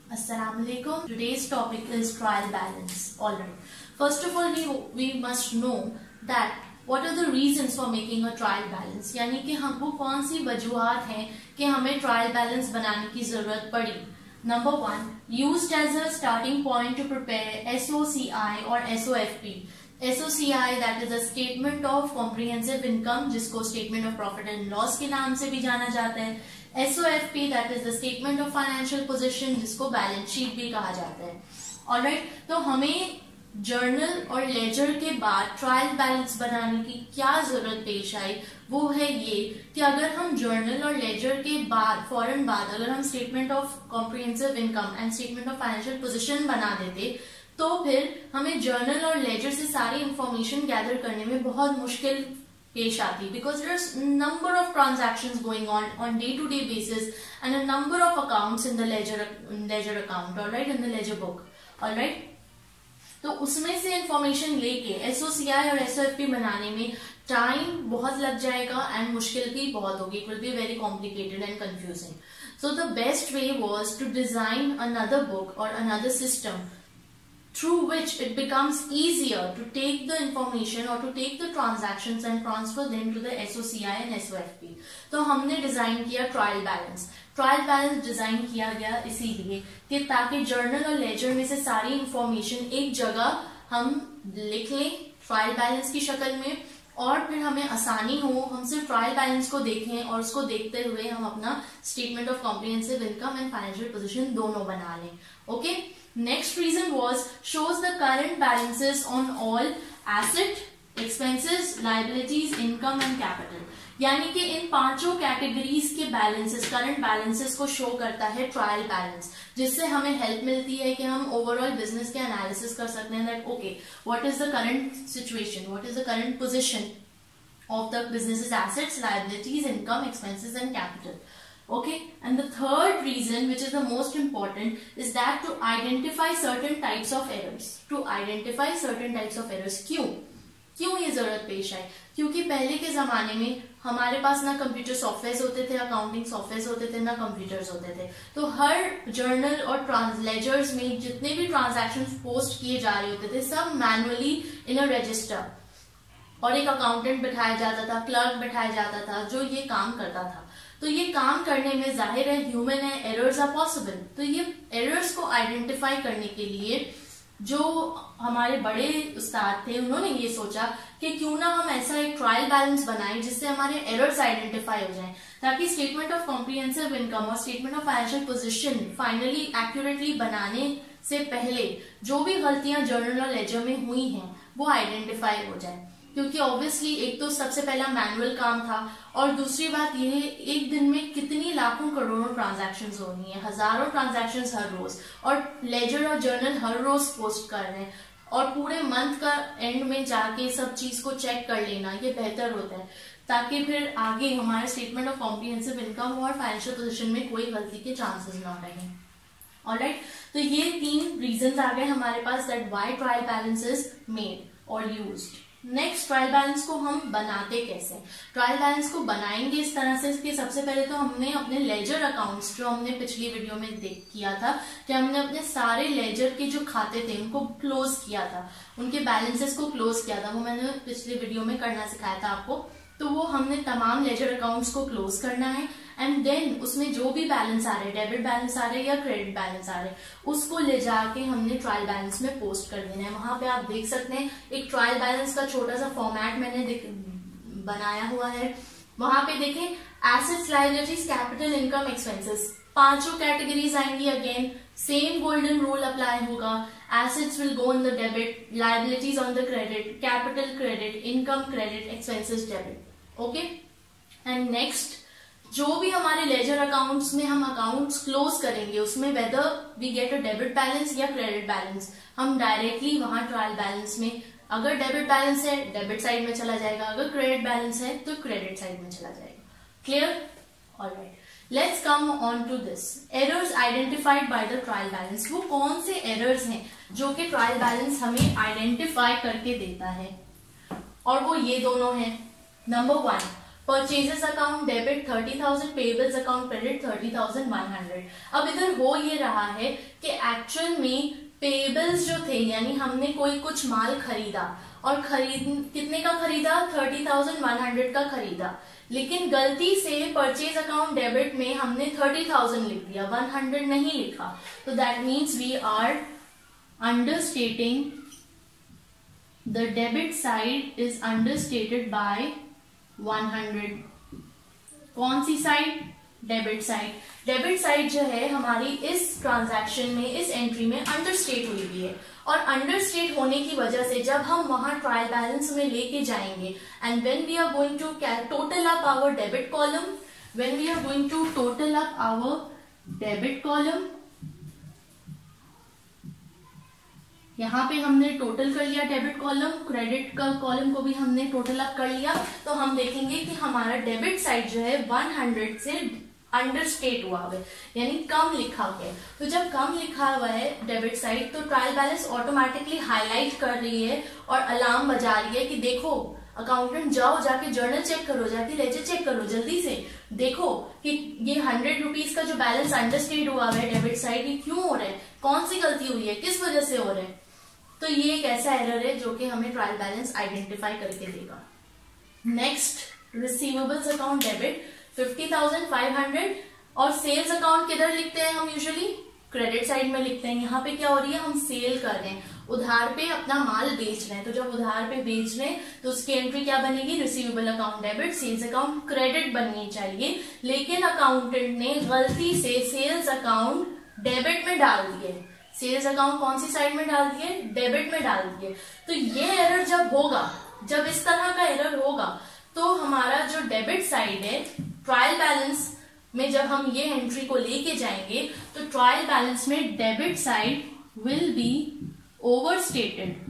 Assalamualaikum. Today's topic is trial balance. Alright. First of all, we must know that what are the reasons for making a trial balance. यानी कि हमको कौन सी वजूहात हैं कि हमें trial balance बनाने की जरूरत पड़ी. Number 1, used as a starting point to prepare SOCI or SOFP. SOCI, that is a statement of comprehensive income, जिसको statement of profit and loss के नाम से भी जाना जाता है. SOFP, that is the statement of financial position, जिसको balance sheet भी कहा जाता है. ऑलराइट, तो हमें जर्नल और लेजर के बाद ट्रायल बैलेंस बनाने की क्या जरूरत पेश आई, वो है ये कि अगर हम जर्नल और लेजर के बाद फौरन बाद अगर हम statement of comprehensive income and statement of financial position बना देते तो फिर हमें जर्नल और लेजर से सारी इंफॉर्मेशन गैदर करने में बहुत मुश्किल पेश आती, because there's number of transactions going on day-to-day basis and a number of accounts in the ledger account, all right, in the ledger book, all right. तो उसमें से इंफॉर्मेशन लेके SOCI और SOFP बनाने में टाइम बहुत लग जाएगा एंड मुश्किल भी बहुत होगी. It will be very complicated and confusing. So the best way was to design another book और another system through which it becomes easier to take the information or to take the transactions and transfer them to the SOCI and SOFP. तो हमने design किया trial balance. Trial balance design किया गया इसीलिए कि ताकि journal और laser में से सारी इंफॉर्मेशन एक जगह हम लिख लें ट्रायल बैलेंस की शक्ल में और फिर हमें आसानी हो, हम सिर्फ ट्रायल बैलेंस को देखें और उसको देखते हुए हम अपना statement of comprehensive income and financial position दोनों बना लें. Okay. Next reason was shows the current balances on all asset, expenses, liabilities, income and capital. यानी कि इन पांचों कैटेगरीज के बैलेंसेस, करंट बैलेंसेस को शो करता है ट्रायल बैलेंस, जिससे हमें हेल्प मिलती है कि हम ओवरऑल बिजनेस के एनालिसिस कर सकते हैं that okay what is the current situation, what is the current position of the business's assets, liabilities, income, expenses and capital. Okay, and the third reason, which is the most important, is that to identify certain types of errors. To identify certain types of errors. क्यों ये जरूरत पेश आई? क्योंकि पहले के जमाने में हमारे पास ना कंप्यूटर सॉफ्टवेयर होते थे, अकाउंटिंग सॉफ्टवेयर होते थे, ना कंप्यूटर्स होते थे. तो हर जर्नल और लेजर्स में जितने भी ट्रांजैक्शंस पोस्ट किए जा रहे होते थे सब मैनुअली इन अ रजिस्टर, और एक अकाउंटेंट बिठाया जाता था, क्लर्क बिठाया जाता था जो ये काम करता था. तो ये काम करने में जाहिर है ह्यूमन है, एरर्स आर पॉसिबल. तो ये एरर्स को आइडेंटिफाई करने के लिए जो हमारे बड़े उस्ताद थे उन्होंने ये सोचा कि क्यों ना हम ऐसा एक ट्रायल बैलेंस बनाएं जिससे हमारे एरर्स आइडेंटिफाई हो जाएं, ताकि स्टेटमेंट ऑफ कॉम्प्रिहेंसिव इनकम और statement of financial position finally accurately बनाने से पहले जो भी गलतियां जर्नल और लेजर में हुई हैं वो आइडेंटिफाई हो जाए. क्योंकि ऑब्वियसली एक तो सबसे पहला मैनुअल काम था और दूसरी बात यह है एक दिन में कितनी लाखों करोड़ों ट्रांजैक्शंस हो रही हैं, हजारों ट्रांजैक्शंस हर रोज, और लेजर और जर्नल हर रोज पोस्ट कर रहे हैं और पूरे मंथ का एंड में जाके सब चीज को चेक कर लेना ये बेहतर होता है ताकि फिर आगे हमारे स्टेटमेंट ऑफ कॉम्प्रिहेंसिव इनकम और फाइनेंशियल पोजीशन में कोई गलती के चांसेस ना रहे. ऑलराइट, तो ये 3 रीजंस आ गए हमारे पास that why trial balance is made और यूज्ड. नेक्स्ट, ट्रायल बैलेंस को हम बनाते कैसे? ट्रायल बैलेंस को बनाएंगे इस तरह से कि सबसे पहले तो हमने अपने लेजर अकाउंट्स जो हमने पिछली वीडियो में किया था कि हमने अपने सारे लेजर के जो खाते थे उनको क्लोज किया था, उनके बैलेंसेस को क्लोज किया था. वो मैंने पिछली वीडियो में करना सिखाया था आपको. तो वो हमने तमाम लेजर अकाउंट्स को क्लोज करना है एंड देन उसमें जो भी बैलेंस आ रहे हैं, डेबिट बैलेंस आ रहे हैं या क्रेडिट बैलेंस आ रहे हैं, उसको ले जाके हमने ट्रायल बैलेंस में पोस्ट कर देना है. वहां पे आप देख सकते हैं एक ट्रायल बैलेंस का छोटा सा फॉर्मेट मैंने बनाया हुआ है. वहां पे देखें assets, liabilities, capital, income, expenses, पांचों कैटेगरीज आएंगी. Again same golden rule apply होगा. Assets will go in the debit, liabilities on the credit, capital credit, income credit, expenses debit. Okay, and next जो भी हमारे लेजर अकाउंट्स में हम accounts close करेंगे उसमें whether we get a debit balance या credit balance, हम directly वहां ट्रायल बैलेंस में, अगर डेबिट बैलेंस है डेबिट साइड में चला जाएगा, अगर क्रेडिट बैलेंस है तो क्रेडिट साइड में चला जाएगा. Clear? Alright, let's come on to this errors identified by the trial balance. वो कौन से एरर्स हैं जो कि ट्रायल बैलेंस हमें आइडेंटिफाई करके देता है, और वो ये दोनों हैं. Number 1, purchases account debit 30,000, payables account credit 30,100। अब इधर हो ये रहा है कि एक्चुअल में पेबल्स जो थे, यानी हमने कोई कुछ माल खरीदा और कितने का खरीदा, 30,100 का खरीदा, लेकिन गलती से परचेज अकाउंट डेबिट में हमने 30,000 लिख दिया, 100 नहीं लिखा। तो that means we are understating, the debit side is understated by 100। कौन सी side, debit side. Debit side जो है हमारी इस ट्रांजैक्शन में, इस एंट्री में अंडरस्टेट हुई हुई है, और अंडरस्टेट होने की वजह से जब हम वहां ट्रायल बैलेंस में लेके जाएंगे, and when we are going to total up our debit column, when we are going to total up our debit column, यहाँ पे हमने टोटल कर लिया डेबिट कॉलम, क्रेडिट का कॉलम को भी हमने टोटल अप कर लिया, तो हम देखेंगे कि हमारा डेबिट साइड जो है 100 से अंडरस्टेट हुआ है, यानी कम लिखा हुआ है। तो जब कम लिखा हुआ है डेबिट साइड, तो ट्रायल बैलेंस ऑटोमेटिकली हाईलाइट कर रही है और अलार्म बजा रही है कि देखो अकाउंटेंट, जाओ जाके जर्नल चेक करो, जाके लेजर चेक करो, जल्दी से देखो कि ये 100 रुपीज का जो बैलेंस अंडरस्टेट हुआ है डेबिट साइड, ये क्यों हो रहा है, कौन सी गलती हुई है, किस वजह से हो रहा है। तो ये एक ऐसा एरर है जो कि हमें ट्रायल बैलेंस आइडेंटिफाई करके देगा। नेक्स्ट, रिसीवेबल्स अकाउंट डेबिट 50,500, और सेल्स अकाउंट किधर लिखते हैं हम यूजुअली, क्रेडिट साइड में लिखते हैं। यहाँ पे क्या हो रही है, हम सेल कर रहे हैं, उधार पे अपना माल बेच रहे हैं, तो जब उधार पे बेच रहे हैं तो उसकी एंट्री क्या बनेगी, receivable account debit, sales account credit बननी चाहिए, लेकिन अकाउंटेंट ने गलती से सेल्स अकाउंट डेबिट में डाल दिए। सेल्स अकाउंट कौन सी साइड में डाल दिए, डेबिट में डाल दिए। तो ये एरर जब होगा, जब इस तरह का एरर होगा, तो हमारा जो डेबिट साइड है ट्रायल बैलेंस में, जब हम ये एंट्री को लेके जाएंगे, तो ट्रायल बैलेंस में debit side will be overstated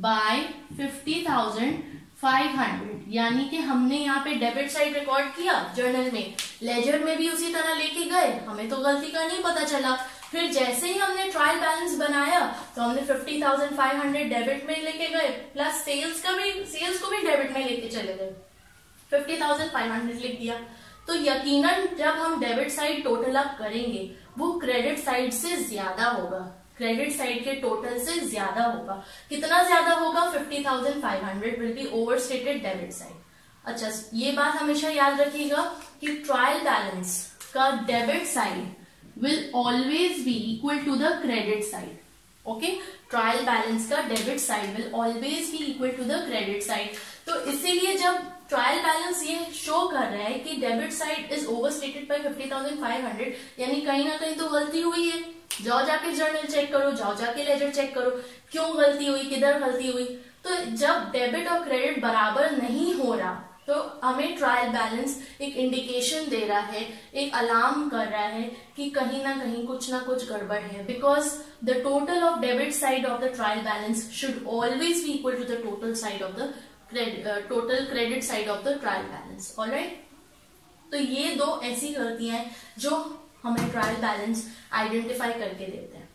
by 50,500, यानी कि हमने यहाँ पे डेबिट साइड रिकॉर्ड किया जर्नल में, लेजर में भी उसी तरह लेके गए, हमें तो गलती का नहीं पता चला। फिर जैसे ही हमने ट्रायल बैलेंस बनाया तो हमने 50,500 डेबिट में लेके गए, प्लस सेल्स को भी डेबिट में लेके चले गए, 50,500 लिख दिया। तो यकीनन जब हम डेबिट साइड टोटल अप करेंगे वो क्रेडिट साइड से ज्यादा होगा, क्रेडिट साइड के टोटल से ज्यादा होगा। कितना ज्यादा होगा, 50,500 will be overstated debit side. अच्छा, ये बात हमेशा याद रखिएगा कि ट्रायल बैलेंस का debit side will always be equal to the credit side. Okay, trial balance का debit side will always be equal to the credit side. तो इसीलिए जब ट्रायल बैलेंस ये शो कर रहा है कि debit side is overstated by 50,500, यानी कहीं ना कहीं तो गलती हुई है। जाओ जाके जर्नल चेक करो, जाओ जाके लेजर चेक करो, क्यों गलती हुई, किधर गलती हुई। तो जब डेबिट और क्रेडिट बराबर नहीं हो रहा, तो हमें ट्रायल बैलेंस एक इंडिकेशन दे रहा है, एक अलार्म कर रहा है कि कहीं ना कहीं कुछ ना कुछ गड़बड़ है, because the total of debit side of the trial balance should always be equal to the total side of the total credit side of the trial balance. Alright, तो ये दो ऐसी गलतियां हैं जो हमें ट्रायल बैलेंस आइडेंटिफाई करके देते हैं।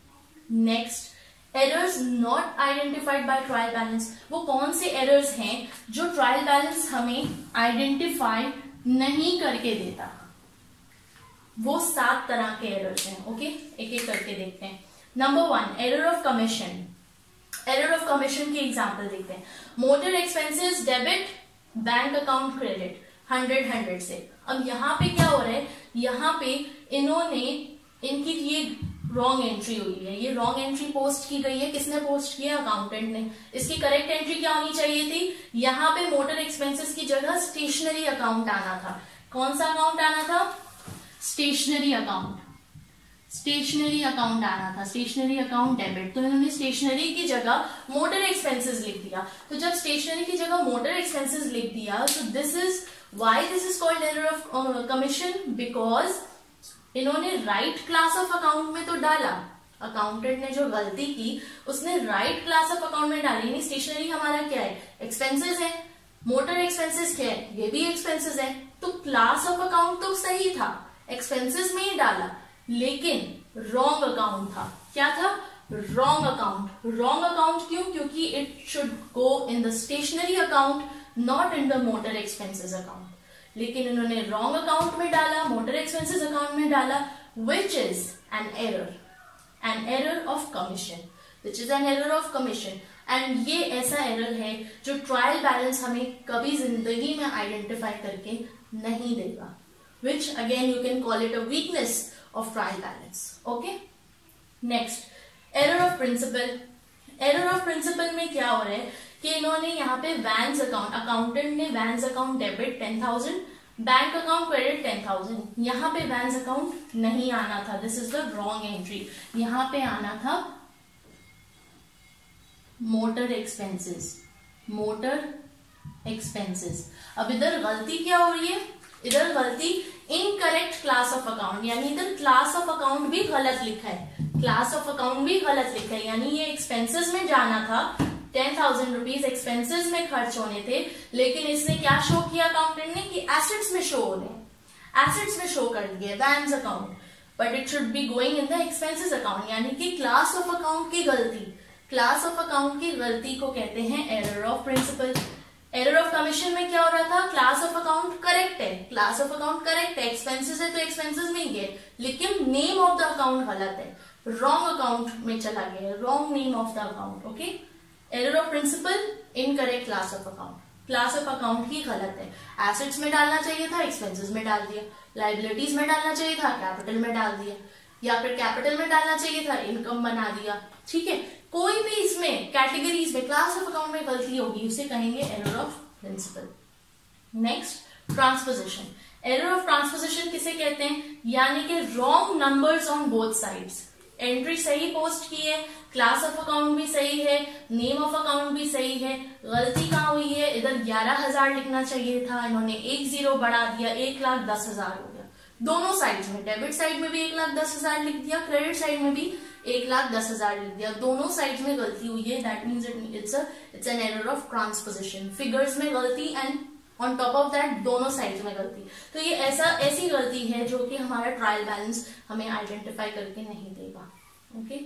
Next, errors not identified by trial balance. वो कौन से एरर्स हैं जो ट्रायल बैलेंस हमें आइडेंटिफाई नहीं करके देता। वो 7 तरह के एरर्स हैं। ओके, एक एक करके देखते हैं। Number 1, error of commission. Error of commission की एग्जांपल देखते हैं। Motor expenses debit, bank account credit, 100 से। अब यहाँ पे क्या हो रहा है, यहाँ पे इनकी ये रॉन्ग एंट्री हुई है, ये रॉन्ग एंट्री पोस्ट की गई है। किसने पोस्ट किया, अकाउंटेंट ने। इसकी करेक्ट एंट्री क्या होनी चाहिए थी, यहाँ पे मोटर एक्सपेंसेस की जगह स्टेशनरी अकाउंट आना था। कौन सा अकाउंट आना था, स्टेशनरी अकाउंट। स्टेशनरी अकाउंट आना था, स्टेशनरी अकाउंट डेबिट। तो इन्होंने स्टेशनरी की जगह मोटर एक्सपेंसेस लिख दिया। तो जब स्टेशनरी की जगह मोटर एक्सपेंसेस लिख दिया, तो this is why this is called error of commission, because इन्होंने राइट क्लास ऑफ अकाउंट में तो डाला। अकाउंटेंट ने जो गलती की उसने राइट क्लास ऑफ अकाउंट में डाली। यानी स्टेशनरी हमारा क्या है, एक्सपेंसेस है। मोटर एक्सपेंसेस क्या है, ये भी एक्सपेंसेस है। तो क्लास ऑफ अकाउंट तो सही था, एक्सपेंसेस में ही डाला, लेकिन रॉन्ग अकाउंट था। क्या था, रॉन्ग अकाउंट। रॉन्ग अकाउंट क्यों, क्योंकि it should go in the stationery account, not in the motor expenses account. लेकिन इन्होंने रॉन्ग अकाउंट में डाला, मोटर एक्सपेंसेस अकाउंट में डाला, which is an error of commission, which is an error of commission. And ये ऐसा error है जो ट्रायल बैलेंस हमें कभी जिंदगी में आइडेंटिफाई करके नहीं देगा, which again you can call it a weakness of trial balance. Okay, next error of principle. Error of principle में क्या हो रहा है कि इन्होंने यहाँ पे वैन्स अकाउंट, अकाउंटेंट ने vans account debit 10,000, bank account credit 10,000। यहाँ पे वैन्स अकाउंट नहीं आना था, this is the wrong entry. यहाँ पे आना था मोटर एक्सपेंसेस, मोटर एक्सपेंसेस। अब इधर गलती क्या हो रही है, इधर गलती इनकरेक्ट क्लास ऑफ अकाउंट, यानी इधर क्लास ऑफ अकाउंट भी गलत लिखा है, क्लास ऑफ अकाउंट भी गलत लिखा है। यानी ये एक्सपेंसेस में जाना था, 10,000 रुपीज एक्सपेंसेस में खर्च होने थे, लेकिन इसने क्या शो किया अकाउंटेंट ने कि एसेट्स में शो हो रहे हैं, एसेट्स में शो कर दिए vans account, but it should be going in the expenses account. यानी कि क्लास ऑफ अकाउंट की गलती, क्लास ऑफ अकाउंट की गलती को कहते हैं error of principle. Error of commission में क्या हो रहा था, क्लास ऑफ अकाउंट करेक्ट है, क्लास ऑफ अकाउंट करेक्ट है, एक्सपेंसेस है तो एक्सपेंसेस में ही है, लेकिन नेम ऑफ द अकाउंट गलत है, रॉन्ग अकाउंट में चला गया, wrong name of the account. Okay, error of principle, incorrect class of account, class of account ही गलत है, एसेट्स में डालना चाहिए था एक्सपेंसेस में डाल दिया, लाइबिलिटीज में डालना चाहिए था कैपिटल में डाल दिया, या फिर कैपिटल में डालना चाहिए था इनकम बना दिया। ठीक है, कोई भी इसमें कैटेगरीज में क्लास ऑफ अकाउंट में गलती होगी उसे कहेंगे error of principle. Next transposition. Error of transposition किसे कहते हैं, यानी कि wrong numbers on both sides. Entry सही पोस्ट की है, क्लास ऑफ अकाउंट भी सही है, नेम ऑफ अकाउंट भी सही है, गलती कहाँ हुई है, इधर 11,000 लिखना चाहिए था, इन्होंने एक जीरो बढ़ा दिया, 1,10,000 हो गया। दोनों साइड में, डेबिट साइड में भी 1,10,000 लिख दिया, क्रेडिट साइड में भी 1,10,000 लिख दिया, दोनों साइड में गलती हुई है, that means it's an error of transposition. Figures में गलती and on top of that दोनों साइड में गलती। तो ये ऐसी गलती है जो कि हमारा ट्रायल बैलेंस हमें आइडेंटिफाई करके नहीं देगा। Okay,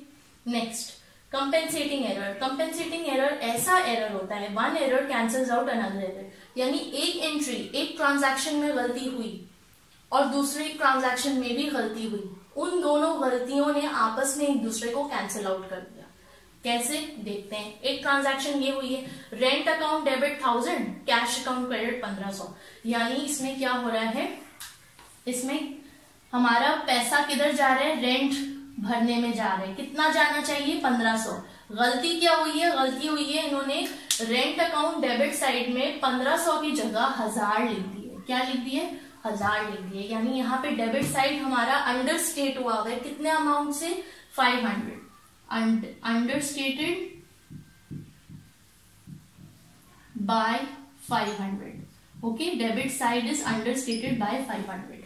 next compensating error. Compensating error ऐसा एरर होता है, one error cancels out another error, यानी एक एंट्री, एक ट्रांजैक्शन में गलती हुई और दूसरे ट्रांजैक्शन में भी गलती हुई, उन दोनों गलतियों ने आपस में एक दूसरे को कैंसिल आउट कर दिया। कैसे देखते हैं, एक ट्रांजैक्शन ये हुई है, rent account debit 1000, cash account credit 1500, यानी इसमें क्या हो रहा है, इसमें हमारा पैसा किधर जा रहा है, रेंट भरने में जा रहे हैं, कितना जाना चाहिए 1500। गलती क्या हुई है, गलती हुई है इन्होंने रेंट अकाउंट डेबिट साइड में 1500 की जगह 1000 लिख दी है। क्या लिख दिए, 1000 लिख दिए, यानी यहाँ पे डेबिट साइड हमारा अंडर स्टेट हुआ है, कितने अमाउंट से, 500, understated by 500. Okay, debit side is understated by 500.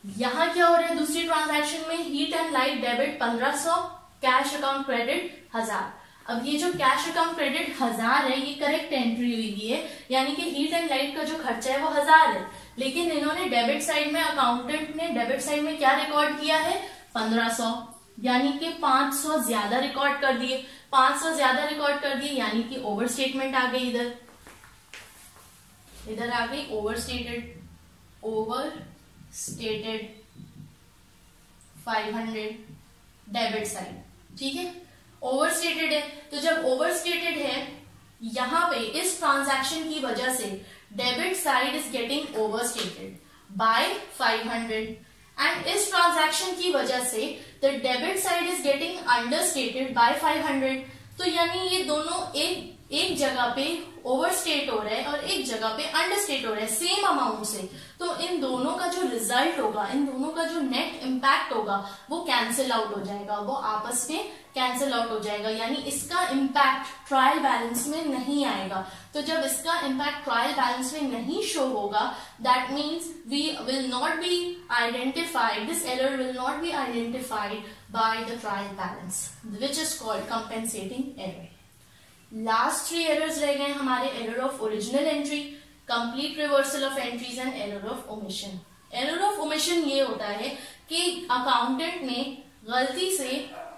यहां क्या हो रहा है, दूसरी ट्रांजैक्शन में heat and light debit 1500, cash account credit 1000। अब ये जो कैश अकाउंट क्रेडिट 1000 है, ये करेक्ट एंट्री हुई है, यानी कि हीट एंड लाइट का जो खर्चा है वो 1000 है, लेकिन इन्होंने डेबिट साइड में, अकाउंटेंट ने डेबिट साइड में क्या रिकॉर्ड किया है, 1500, यानी कि 500 ज्यादा रिकॉर्ड कर दिए, 500 ज्यादा रिकॉर्ड कर दिए, यानी कि ओवर स्टेटमेंट आ गई, इधर आ गई ओवर स्टेटेड 500 डेबिट साइड। ठीक है, ओवर स्टेटेड है, तो जब ओवर स्टेटेड है यहां पे इस ट्रांजैक्शन की वजह से debit side is getting overstated by 500 and इस ट्रांजैक्शन की वजह से the debit side is getting understated by 500। तो यानी ये दोनों एक जगह पे ओवरस्टेट हो रहा है और एक जगह पे अंडरस्टेट हो रहा है सेम अमाउंट से, तो इन दोनों का जो रिजल्ट होगा, इन दोनों का जो नेट इम्पैक्ट होगा वो कैंसिल आउट हो जाएगा, वो आपस में कैंसिल आउट हो जाएगा, यानी इसका इम्पैक्ट ट्रायल बैलेंस में नहीं आएगा। तो जब इसका इम्पैक्ट ट्रायल बैलेंस में नहीं शो होगा, that means we will not be identified, this error will not be identified by the trial balance, which is called compensating error. Last 3 errors रह गए हमारे, error of original entry, complete reversal of entries and error of omission. Error of omission ये होता है कि accountant ने गलती से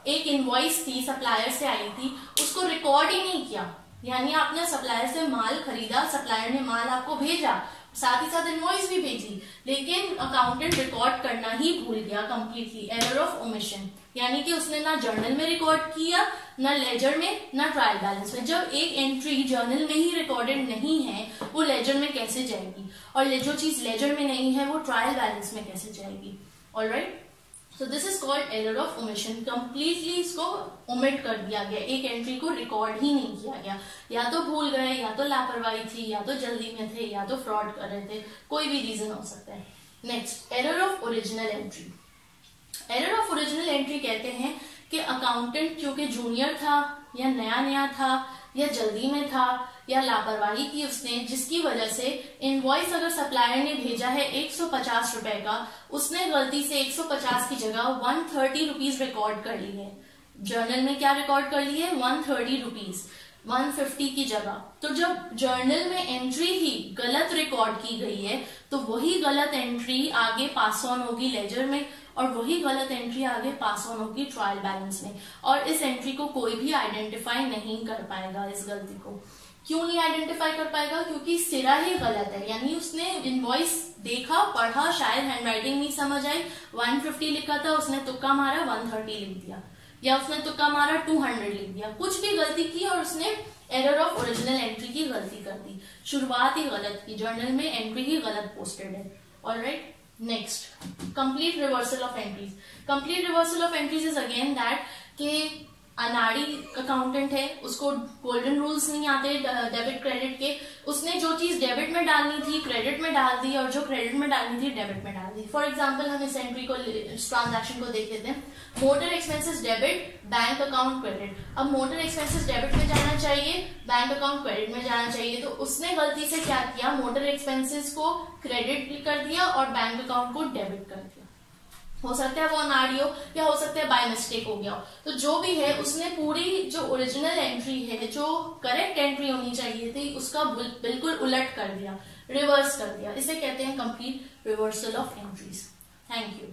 एक इनवॉइस थी, सप्लायर से आई थी, उसको रिकॉर्ड ही नहीं किया, यानी आपने सप्लायर से माल खरीदा, सप्लायर ने माल आपको भेजा, साथ ही साथ इनवॉइस भी भेजी, लेकिन अकाउंटेंट रिकॉर्ड करना ही भूल गया कंप्लीटली, एरर ऑफ ओमिशन, यानी कि उसने ना जर्नल में रिकॉर्ड किया, ना लेजर में, ना ट्रायल बैलेंस में। जब एक एंट्री जर्नल में ही रिकॉर्डेड नहीं है, वो लेजर में कैसे जाएगी, और जो चीज लेजर में नहीं है वो ट्रायल बैलेंस में कैसे जाएगी। Alright, so this is called error of omission. Completely इसको ओमिट कर दिया गया, एक एंट्री को रिकॉर्ड ही नहीं किया गया, या तो भूल गए, या तो लापरवाही थी, या तो जल्दी में थे, या तो फ्रॉड कर रहे थे, कोई भी रीजन हो सकता है। Next, error of original entry. Error of original entry कहते हैं कि अकाउंटेंट क्योंकि जूनियर था, या नया नया था, या जल्दी में था, या लापरवाही की उसने, जिसकी वजह से इनवॉइस अगर सप्लायर ने भेजा है 150 रुपए का, उसने गलती से 150 की जगह 130 रुपीज रिकॉर्ड कर ली है। जर्नल में क्या रिकॉर्ड कर ली है? 130 रुपीज, 150 की जगह। तो जब जर्नल में एंट्री ही गलत रिकॉर्ड की गई है, तो वही गलत एंट्री आगे पास ऑन होगी लेजर में, और वही गलत एंट्री आगे पास ऑन होगी ट्रायल बैलेंस में, और इस एंट्री को कोई भी आइडेंटिफाई नहीं कर पाएगा। इस गलती को क्यों नहीं आइडेंटिफाई कर पाएगा? क्योंकि सिरा ही गलत है, यानी उसने इनवॉइस देखा, पढ़ा, शायद हैंडराइटिंग नहीं समझ आई, 150 लिखा था, उसने तुक्का मारा 130 लिख दिया, या उसने तुक्का मारा 200 लिख दिया, कुछ भी गलती की और उसने एरर ऑफ ओरिजिनल एंट्री की गलती कर दी, शुरुआत ही गलत की, जर्नल में एंट्री ही गलत पोस्टेड है। Alright, next, complete reversal of entries. Complete reversal of entries is again that कि अनाड़ी अकाउंटेंट है, उसको गोल्डन रूल्स नहीं आते डेबिट क्रेडिट के, उसने जो चीज डेबिट में डालनी थी क्रेडिट में डाल दी, और जो क्रेडिट में डालनी थी डेबिट में डाल दी। फॉर एग्जांपल हम इस एंट्री को, इस ट्रांजैक्शन को देख लेते हैं। Motor expenses debit, bank account credit. अब मोटर एक्सपेंसेस डेबिट में जाना चाहिए, बैंक अकाउंट क्रेडिट में जाना चाहिए, तो उसने गलती से क्या किया? मोटर एक्सपेंसेस को क्रेडिट कर दिया और बैंक अकाउंट को डेबिट कर दिया। हो सकता है वो अनाड़ी हो, या हो सकता है बाय मिस्टेक हो गया हो। तो जो भी है, उसने पूरी जो ओरिजिनल एंट्री है, जो करेक्ट एंट्री होनी चाहिए थी, उसका बिल्कुल उलट कर दिया, रिवर्स कर दिया। इसे कहते हैं complete reversal of entries. Thank you.